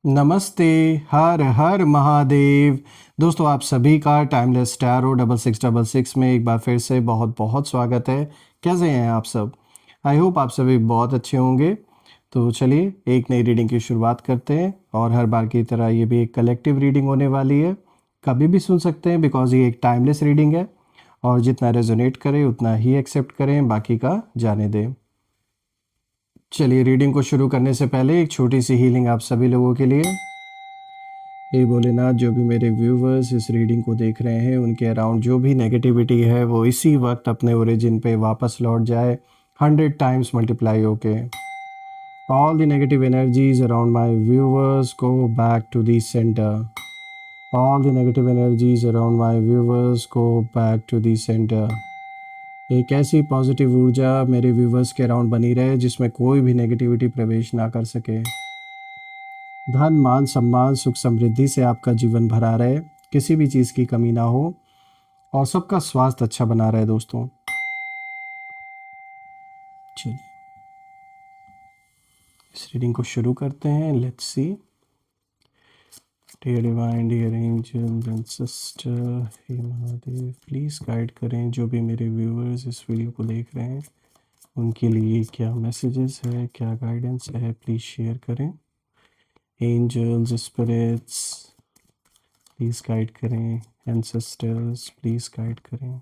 नमस्ते। हर हर महादेव। दोस्तों आप सभी का टाइमलेस टैरो 6666 में एक बार फिर से बहुत बहुत स्वागत है। कैसे हैं आप सब? आई होप आप सभी बहुत अच्छे होंगे। तो चलिए एक नई रीडिंग की शुरुआत करते हैं और हर बार की तरह ये भी एक कलेक्टिव रीडिंग होने वाली है। कभी भी सुन सकते हैं बिकॉज ये एक टाइमलेस रीडिंग है और जितना रेजोनेट करे उतना ही एक्सेप्ट करें, बाकी का जाने दें। चलिए रीडिंग को शुरू करने से पहले एक छोटी सी हीलिंग आप सभी लोगों के लिए। हे भोलेनाथ, जो भी मेरे व्यूवर्स इस रीडिंग को देख रहे हैं उनके अराउंड जो भी नेगेटिविटी है वो इसी वक्त अपने ओरिजिन पे वापस लौट जाए 100 टाइम्स मल्टीप्लाई होके। All the negative energies around my viewers go back to the centre. All the negative energies around my viewers go back to the centre. एक ऐसी पॉजिटिव ऊर्जा मेरे व्यूवर्स के अराउंड बनी रहे जिसमें कोई भी नेगेटिविटी प्रवेश ना कर सके। धन मान सम्मान सुख समृद्धि से आपका जीवन भरा रहे, किसी भी चीज़ की कमी ना हो और सबका स्वास्थ्य अच्छा बना रहे दोस्तों। चलिए इस रीडिंग को शुरू करते हैं। Let's see. Dear divine, dear angels and sister, हे महादेव प्लीज़ गाइड करें जो भी मेरे व्यूअर्स इस वीडियो को देख रहे हैं उनके लिए क्या मैसेजेस है, क्या गाइडेंस है, प्लीज़ शेयर करें। एंजल्स, स्पिरिट्स प्लीज़ गाइड करें। एंसेस्टर्स प्लीज़ गाइड करें।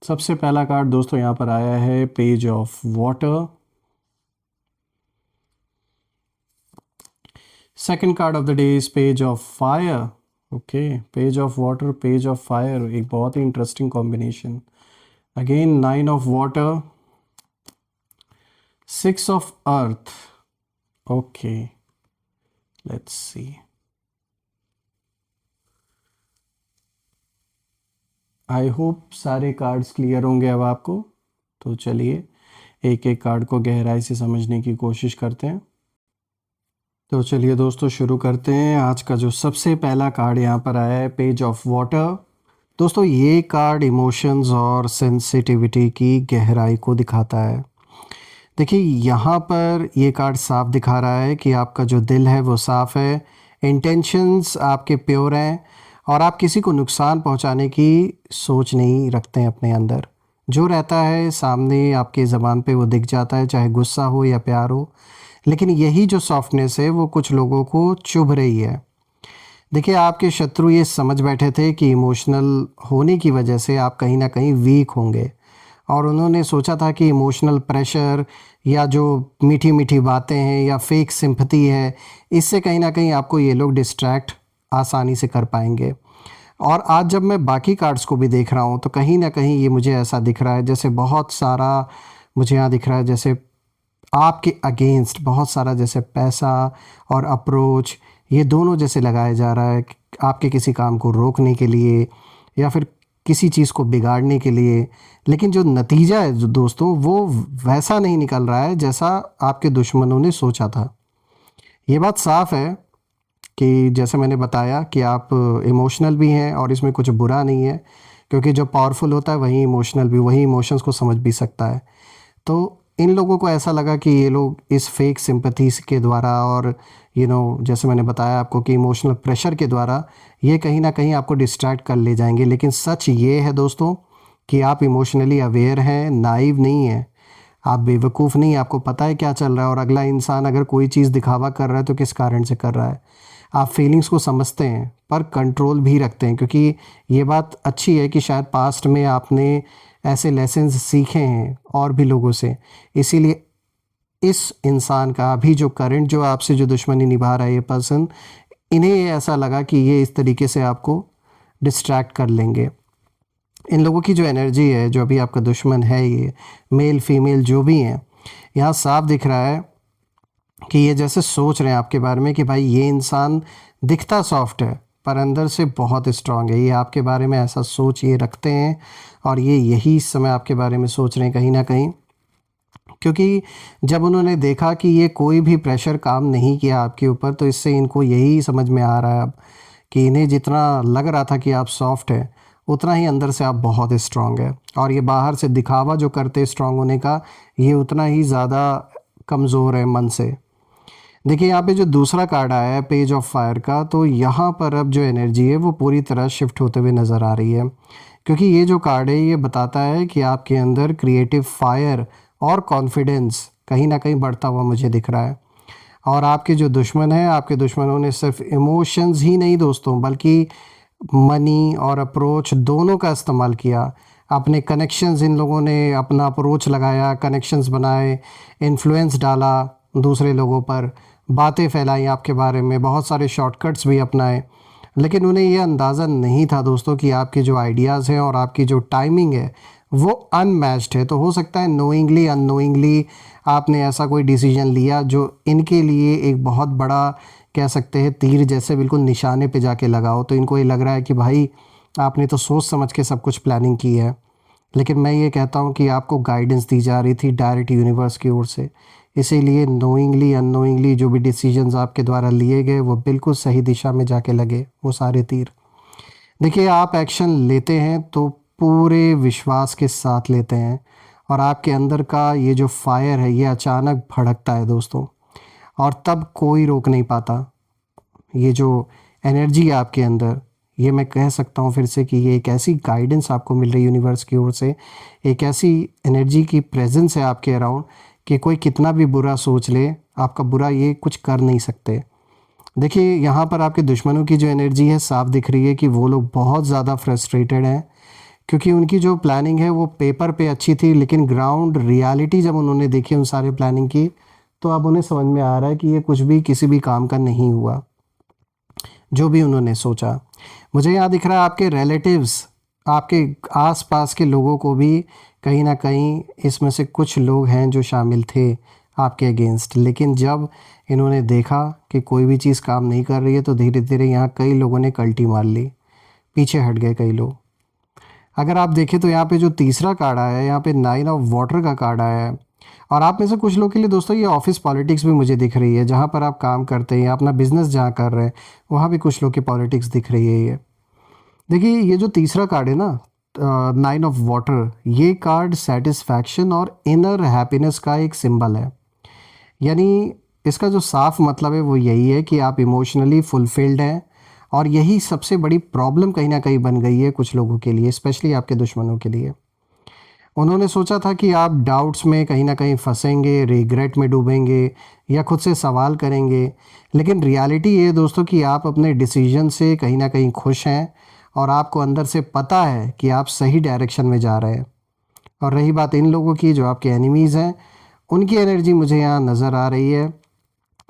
सबसे पहला कार्ड दोस्तों यहाँ पर आया है page of water. Second card of the day is page of fire. Okay, page of water, page of fire, एक बहुत ही interesting combination. Again 9 of water, 6 of earth. Okay, let's see. I hope सारे cards clear होंगे अब आपको। तो चलिए एक एक कार्ड को गहराई से समझने की कोशिश करते हैं। तो चलिए दोस्तों शुरू करते हैं। आज का जो सबसे पहला कार्ड यहाँ पर आया है पेज ऑफ वाटर। दोस्तों ये कार्ड इमोशंस और सेंसिटिविटी की गहराई को दिखाता है। देखिए यहाँ पर ये कार्ड साफ दिखा रहा है कि आपका जो दिल है वो साफ़ है, इंटेंशंस आपके प्योर हैं और आप किसी को नुकसान पहुँचाने की सोच नहीं रखते हैं अपने अंदर। जो रहता है सामने आपके ज़बान पे वो दिख जाता है, चाहे गुस्सा हो या प्यार हो। लेकिन यही जो सॉफ्टनेस है वो कुछ लोगों को चुभ रही है। देखिए आपके शत्रु ये समझ बैठे थे कि इमोशनल होने की वजह से आप कहीं ना कहीं वीक होंगे और उन्होंने सोचा था कि इमोशनल प्रेशर या जो मीठी मीठी बातें हैं या फेक सिंपथी है, इससे कहीं ना कहीं आपको ये लोग डिस्ट्रैक्ट आसानी से कर पाएंगे। और आज जब मैं बाकी कार्ड्स को भी देख रहा हूँ तो कहीं ना कहीं ये मुझे ऐसा दिख रहा है जैसे बहुत सारा, मुझे यहाँ दिख रहा है जैसे आपके अगेंस्ट बहुत सारा जैसे पैसा और अप्रोच, ये दोनों जैसे लगाया जा रहा है आपके किसी काम को रोकने के लिए या फिर किसी चीज़ को बिगाड़ने के लिए। लेकिन जो नतीजा है जो दोस्तों वो वैसा नहीं निकल रहा है जैसा आपके दुश्मनों ने सोचा था। ये बात साफ है कि जैसे मैंने बताया कि आप इमोशनल भी हैं और इसमें कुछ बुरा नहीं है, क्योंकि जो पावरफुल होता है वही इमोशनल भी, वही इमोशंस को समझ भी सकता है। तो इन लोगों को ऐसा लगा कि ये लोग इस फेक सिंपथीज के द्वारा और जैसे मैंने बताया आपको कि इमोशनल प्रेशर के द्वारा ये कहीं ना कहीं आपको डिस्ट्रैक्ट कर ले जाएंगे। लेकिन सच ये है दोस्तों कि आप इमोशनली अवेयर हैं, नाइव नहीं हैं, आप बेवकूफ़ नहीं, आपको पता है क्या चल रहा है और अगला इंसान अगर कोई चीज़ दिखावा कर रहा है तो किस कारण से कर रहा है। आप फीलिंग्स को समझते हैं पर कंट्रोल भी रखते हैं, क्योंकि ये बात अच्छी है कि शायद पास्ट में आपने ऐसे लेसन्स सीखे हैं और भी लोगों से। इसीलिए इस इंसान का अभी जो करंट जो आपसे जो दुश्मनी निभा रहा है ये पर्सन, इन्हें ये ऐसा लगा कि ये इस तरीके से आपको डिस्ट्रैक्ट कर लेंगे। इन लोगों की जो एनर्जी है, जो अभी आपका दुश्मन है, ये मेल फीमेल जो भी हैं, यहाँ साफ दिख रहा है कि ये जैसे सोच रहे हैं आपके बारे में कि भाई ये इंसान दिखता सॉफ्ट है पर अंदर से बहुत स्ट्रांग है। ये आपके बारे में ऐसा सोच ये रखते हैं और ये यही इस समय आपके बारे में सोच रहे हैं कहीं ना कहीं, क्योंकि जब उन्होंने देखा कि ये कोई भी प्रेशर काम नहीं किया आपके ऊपर तो इससे इनको यही समझ में आ रहा है अब कि इन्हें जितना लग रहा था कि आप सॉफ्ट है उतना ही अंदर से आप बहुत स्ट्रांग है। और ये बाहर से दिखावा जो करते स्ट्रांग होने का, ये उतना ही ज़्यादा कमज़ोर हैं मन से। देखिए यहाँ पे जो दूसरा कार्ड आया है पेज ऑफ फायर का, तो यहाँ पर अब जो एनर्जी है वो पूरी तरह शिफ्ट होते हुए नज़र आ रही है, क्योंकि ये जो कार्ड है ये बताता है कि आपके अंदर क्रिएटिव फायर और कॉन्फिडेंस कहीं ना कहीं बढ़ता हुआ मुझे दिख रहा है। और आपके जो दुश्मन हैं, आपके दुश्मनों ने सिर्फ इमोशंस ही नहीं दोस्तों, बल्कि मनी और अप्रोच दोनों का इस्तेमाल किया। अपने कनेक्शंस, इन लोगों ने अपना अप्रोच लगाया, कनेक्शंस बनाए, इन्फ्लुएंस डाला दूसरे लोगों पर, बातें फैलाई आपके बारे में, बहुत सारे शॉर्टकट्स भी अपनाए। लेकिन उन्हें ये अंदाज़ा नहीं था दोस्तों कि आपके जो आइडियाज़ हैं और आपकी जो टाइमिंग है वो अनमैच्ड है। तो हो सकता है नोइंगली अननोइंगली आपने ऐसा कोई डिसीजन लिया जो इनके लिए एक बहुत बड़ा, कह सकते हैं, तीर जैसे बिल्कुल निशाने पे जाके लगा हो। तो इनको ये लग रहा है कि भाई आपने तो सोच समझ के सब कुछ प्लानिंग की है। लेकिन मैं ये कहता हूँ कि आपको गाइडेंस दी जा रही थी डायरेक्ट यूनिवर्स की ओर से, इसीलिए नोइंगली अननोइंगली जो भी डिसीजंस आपके द्वारा लिए गए वो बिल्कुल सही दिशा में जाके लगे वो सारे तीर। देखिए आप एक्शन लेते हैं तो पूरे विश्वास के साथ लेते हैं, और आपके अंदर का ये जो फायर है ये अचानक भड़कता है दोस्तों, और तब कोई रोक नहीं पाता। ये जो एनर्जी है आपके अंदर, ये मैं कह सकता हूँ फिर से कि ये एक ऐसी गाइडेंस आपको मिल रही है यूनिवर्स की ओर से, एक ऐसी एनर्जी की प्रेजेंस है आपके अराउंड कि कोई कितना भी बुरा सोच ले, आपका बुरा ये कुछ कर नहीं सकते। देखिए यहाँ पर आपके दुश्मनों की जो एनर्जी है साफ दिख रही है कि वो लोग बहुत ज़्यादा फ्रस्ट्रेटेड हैं, क्योंकि उनकी जो प्लानिंग है वो पेपर पे अच्छी थी, लेकिन ग्राउंड रियलिटी जब उन्होंने देखी उन सारे प्लानिंग की, तो अब उन्हें समझ में आ रहा है कि ये कुछ भी किसी भी काम का नहीं हुआ जो भी उन्होंने सोचा। मुझे यहाँ दिख रहा है आपके रिलेटिव्स, आपके आसपास के लोगों को भी कहीं ना कहीं इसमें से कुछ लोग हैं जो शामिल थे आपके अगेंस्ट। लेकिन जब इन्होंने देखा कि कोई भी चीज़ काम नहीं कर रही है, तो धीरे धीरे यहाँ कई लोगों ने कल्टी मार ली, पीछे हट गए कई लोग। अगर आप देखें तो यहाँ पे जो तीसरा कार्ड आया है, यहाँ पे 9 ऑफ वाटर का कार्ड आया है। और आप में से कुछ लोग के लिए दोस्तों ये ऑफिस पॉलिटिक्स भी मुझे दिख रही है, जहाँ पर आप काम करते हैं या अपना बिजनेस जहाँ कर रहे हैं वहाँ भी कुछ लोग की पॉलिटिक्स दिख रही है। ये देखिए ये जो तीसरा कार्ड है ना, 9 ऑफ वाटर, ये कार्ड सेटिस्फैक्शन और इनर हैप्पीनेस का एक सिंबल है। यानी इसका जो साफ मतलब है वो यही है कि आप इमोशनली फुलफिल्ड हैं, और यही सबसे बड़ी प्रॉब्लम कहीं ना कहीं बन गई है कुछ लोगों के लिए, स्पेशली आपके दुश्मनों के लिए। उन्होंने सोचा था कि आप डाउट्स में कहीं ना कहीं फंसेंगे, रिग्रेट में डूबेंगे या खुद से सवाल करेंगे। लेकिन रियलिटी ये है दोस्तों कि आप अपने डिसीजन से कहीं ना कहीं खुश हैं, और आपको अंदर से पता है कि आप सही डायरेक्शन में जा रहे हैं। और रही बात इन लोगों की जो आपके एनिमीज़ हैं, उनकी एनर्जी मुझे यहाँ नज़र आ रही है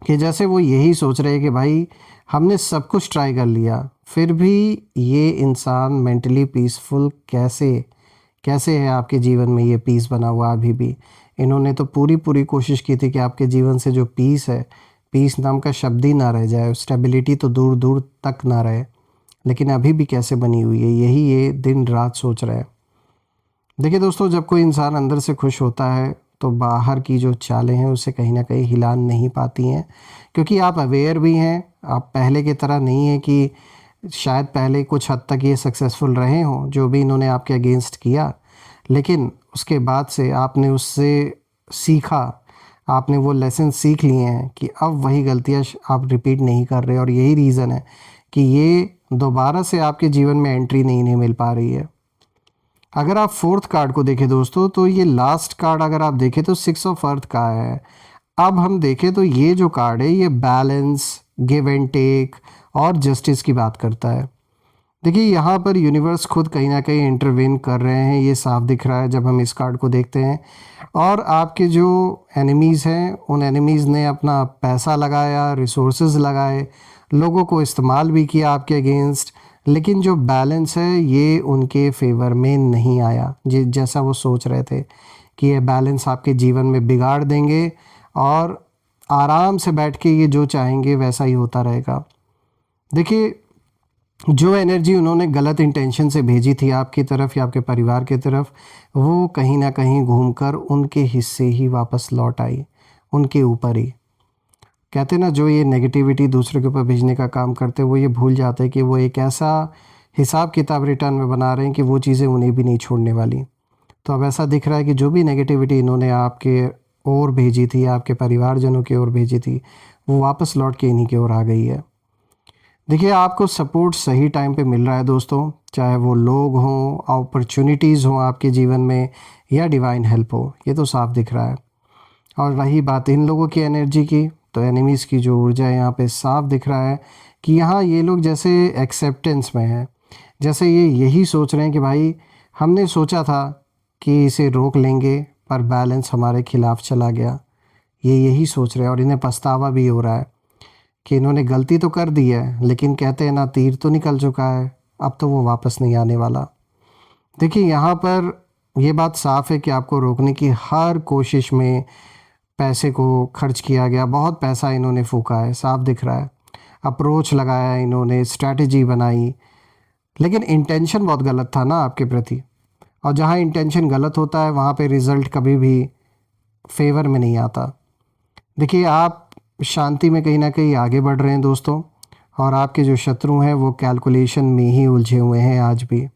कि जैसे वो यही सोच रहे हैं कि भाई हमने सब कुछ ट्राई कर लिया, फिर भी ये इंसान मेंटली पीसफुल कैसे कैसे है आपके जीवन में, ये पीस बना हुआ अभी भी। इन्होंने तो पूरी पूरी कोशिश की थी कि आपके जीवन से जो पीस है, पीस नाम का शब्द ही ना रह जाए, स्टेबिलिटी तो दूर दूर तक ना रहे, लेकिन अभी भी कैसे बनी हुई है, यही ये दिन रात सोच रहा है। देखिए दोस्तों, जब कोई इंसान अंदर से खुश होता है तो बाहर की जो चालें हैं उसे कहीं ना कहीं हिला नहीं पाती हैं, क्योंकि आप अवेयर भी हैं। आप पहले की तरह नहीं है कि शायद पहले कुछ हद तक ये सक्सेसफुल रहे हों जो भी इन्होंने आपके अगेंस्ट किया, लेकिन उसके बाद से आपने उससे सीखा, आपने वो लेसन सीख लिए हैं कि अब वही गलतियाँ आप रिपीट नहीं कर रहे, और यही रीज़न है कि ये दोबारा से आपके जीवन में एंट्री नहीं मिल पा रही है। अगर आप फोर्थ कार्ड को देखें दोस्तों, तो ये लास्ट कार्ड अगर आप देखें तो 6 ऑफ अर्थ का है। अब हम देखें तो ये जो कार्ड है ये बैलेंस, गिव एंड टेक और जस्टिस की बात करता है। देखिए यहाँ पर यूनिवर्स खुद कहीं ना कहीं इंटरवेन कर रहे हैं, ये साफ दिख रहा है जब हम इस कार्ड को देखते हैं। और आपके जो एनिमीज़ हैं, उन एनिमीज़ ने अपना पैसा लगाया, रिसोर्सेज लगाए, लोगों को इस्तेमाल भी किया आपके अगेंस्ट, लेकिन जो बैलेंस है ये उनके फेवर में नहीं आया, जैसा वो सोच रहे थे कि ये बैलेंस आपके जीवन में बिगाड़ देंगे और आराम से बैठ के ये जो चाहेंगे वैसा ही होता रहेगा। देखिए जो एनर्जी उन्होंने गलत इंटेंशन से भेजी थी आपकी तरफ या आपके परिवार की तरफ, वो कहीं ना कहीं घूमकर उनके हिस्से ही वापस लौट आई, उनके ऊपर ही। कहते ना, जो ये नेगेटिविटी दूसरे के ऊपर भेजने का काम करते हैं वो ये भूल जाते हैं कि वो एक ऐसा हिसाब किताब रिटर्न में बना रहे हैं कि वो चीज़ें उन्हें भी नहीं छोड़ने वाली। तो अब ऐसा दिख रहा है कि जो भी नेगेटिविटी इन्होंने आपके ओर भेजी थी, आपके परिवारजनों की ओर भेजी थी, वो वापस लौट के इन्हीं की ओर आ गई है। देखिए, आपको सपोर्ट सही टाइम पे मिल रहा है दोस्तों, चाहे वो लोग हों, अपॉर्चुनिटीज़ हों आपके जीवन में, या डिवाइन हेल्प हो, ये तो साफ दिख रहा है। और रही बात इन लोगों की एनर्जी की, तो एनिमीज़ की जो ऊर्जा है यहाँ पे साफ दिख रहा है कि यहाँ ये लोग जैसे एक्सेप्टेंस में हैं, जैसे ये यही सोच रहे हैं कि भाई हमने सोचा था कि इसे रोक लेंगे, पर बैलेंस हमारे खिलाफ चला गया। ये यही सोच रहे हैं और इन्हें पछतावा भी हो रहा है कि इन्होंने गलती तो कर दी है, लेकिन कहते हैं ना, तीर तो निकल चुका है, अब तो वो वापस नहीं आने वाला। देखिए, यहाँ पर ये बात साफ है कि आपको रोकने की हर कोशिश में पैसे को खर्च किया गया, बहुत पैसा इन्होंने फूका है, साफ दिख रहा है। अप्रोच लगाया इन्होंने, स्ट्रैटेजी बनाई, लेकिन इंटेंशन बहुत गलत था ना आपके प्रति। और जहाँ इंटेंशन गलत होता है वहाँ पे रिज़ल्ट कभी भी फेवर में नहीं आता। देखिए, आप शांति में कहीं ना कहीं आगे बढ़ रहे हैं दोस्तों, और आपके जो शत्रु हैं वो कैलकुलेशन में ही उलझे हुए हैं आज भी।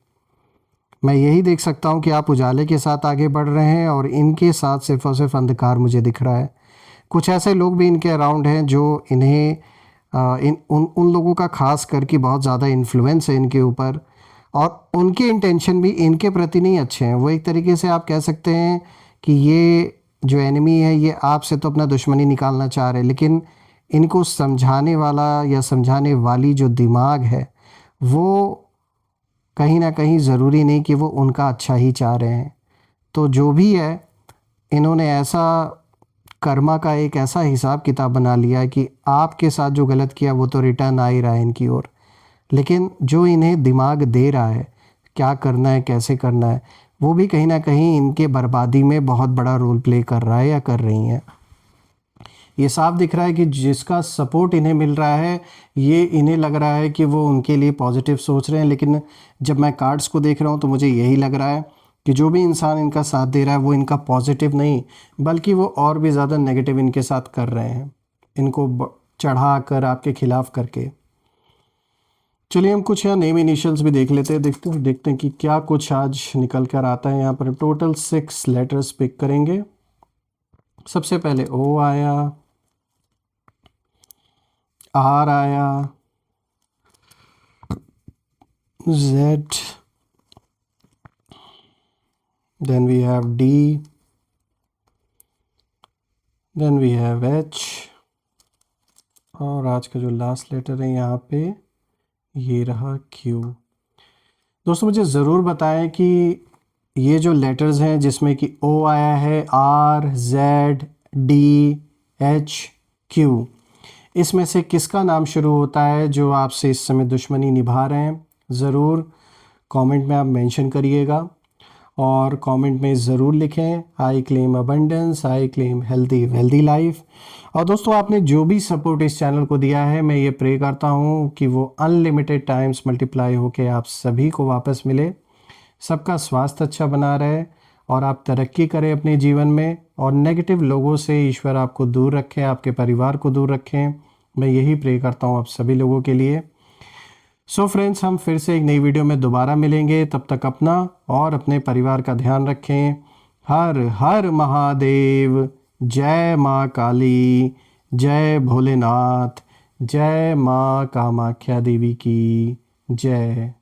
मैं यही देख सकता हूँ कि आप उजाले के साथ आगे बढ़ रहे हैं और इनके साथ सिर्फ और सिर्फ अंधकार मुझे दिख रहा है। कुछ ऐसे लोग भी इनके अराउंड हैं जो इन्हें इन उन उन लोगों का खास करके बहुत ज़्यादा इन्फ्लुएंस है इनके ऊपर, और उनके इंटेंशन भी इनके प्रति नहीं अच्छे हैं। वो एक तरीके से आप कह सकते हैं कि ये जो एनिमी है ये आपसे तो अपना दुश्मनी निकालना चाह रहे हैं, लेकिन इनको समझाने वाला या समझाने वाली जो दिमाग है वो कहीं ना कहीं ज़रूरी नहीं कि वो उनका अच्छा ही चाह रहे हैं। तो जो भी है, इन्होंने ऐसा कर्मा का एक ऐसा हिसाब किताब बना लिया है कि आपके साथ जो गलत किया वो तो रिटर्न आ ही रहा है इनकी ओर, लेकिन जो इन्हें दिमाग दे रहा है क्या करना है, कैसे करना है, वो भी कहीं ना कहीं इनके बर्बादी में बहुत बड़ा रोल प्ले कर रहा है या कर रही हैं। ये साफ दिख रहा है कि जिसका सपोर्ट इन्हें मिल रहा है, ये इन्हें लग रहा है कि वो उनके लिए पॉजिटिव सोच रहे हैं, लेकिन जब मैं कार्ड्स को देख रहा हूँ तो मुझे यही लग रहा है कि जो भी इंसान इनका साथ दे रहा है वो इनका पॉजिटिव नहीं, बल्कि वो और भी ज़्यादा नेगेटिव इनके साथ कर रहे हैं, इनको चढ़ा कर आपके खिलाफ करके। चलिए, हम कुछ यहाँ नेम इनिशियल्स भी देख लेते हैं, देखते हैं कि क्या कुछ आज निकल कर आता है। यहाँ पर टोटल 6 लेटर्स पिक करेंगे। सबसे पहले ओ आया, आर आया, Z, then we have D, then we have H, और आज का जो लास्ट लेटर है यहाँ पे ये रहा Q। दोस्तों, मुझे ज़रूर बताएं कि ये जो लेटर्स हैं जिसमें कि O आया है, R, Z, D, H, Q, इसमें से किसका नाम शुरू होता है जो आपसे इस समय दुश्मनी निभा रहे हैं? ज़रूर कमेंट में आप मेंशन करिएगा, और कमेंट में ज़रूर लिखें I claim abundance, I claim healthy wealthy life. और दोस्तों, आपने जो भी सपोर्ट इस चैनल को दिया है, मैं ये प्रे करता हूँ कि वो अनलिमिटेड टाइम्स मल्टीप्लाई होके आप सभी को वापस मिले, सबका स्वास्थ्य अच्छा बना रहे और आप तरक्की करें अपने जीवन में, और नेगेटिव लोगों से ईश्वर आपको दूर रखें, आपके परिवार को दूर रखें। मैं यही प्रे करता हूँ आप सभी लोगों के लिए। सो फ्रेंड्स, हम फिर से एक नई वीडियो में दोबारा मिलेंगे, तब तक अपना और अपने परिवार का ध्यान रखें। हर हर महादेव, जय माँ काली, जय भोलेनाथ, जय माँ कामाख्या देवी की जय।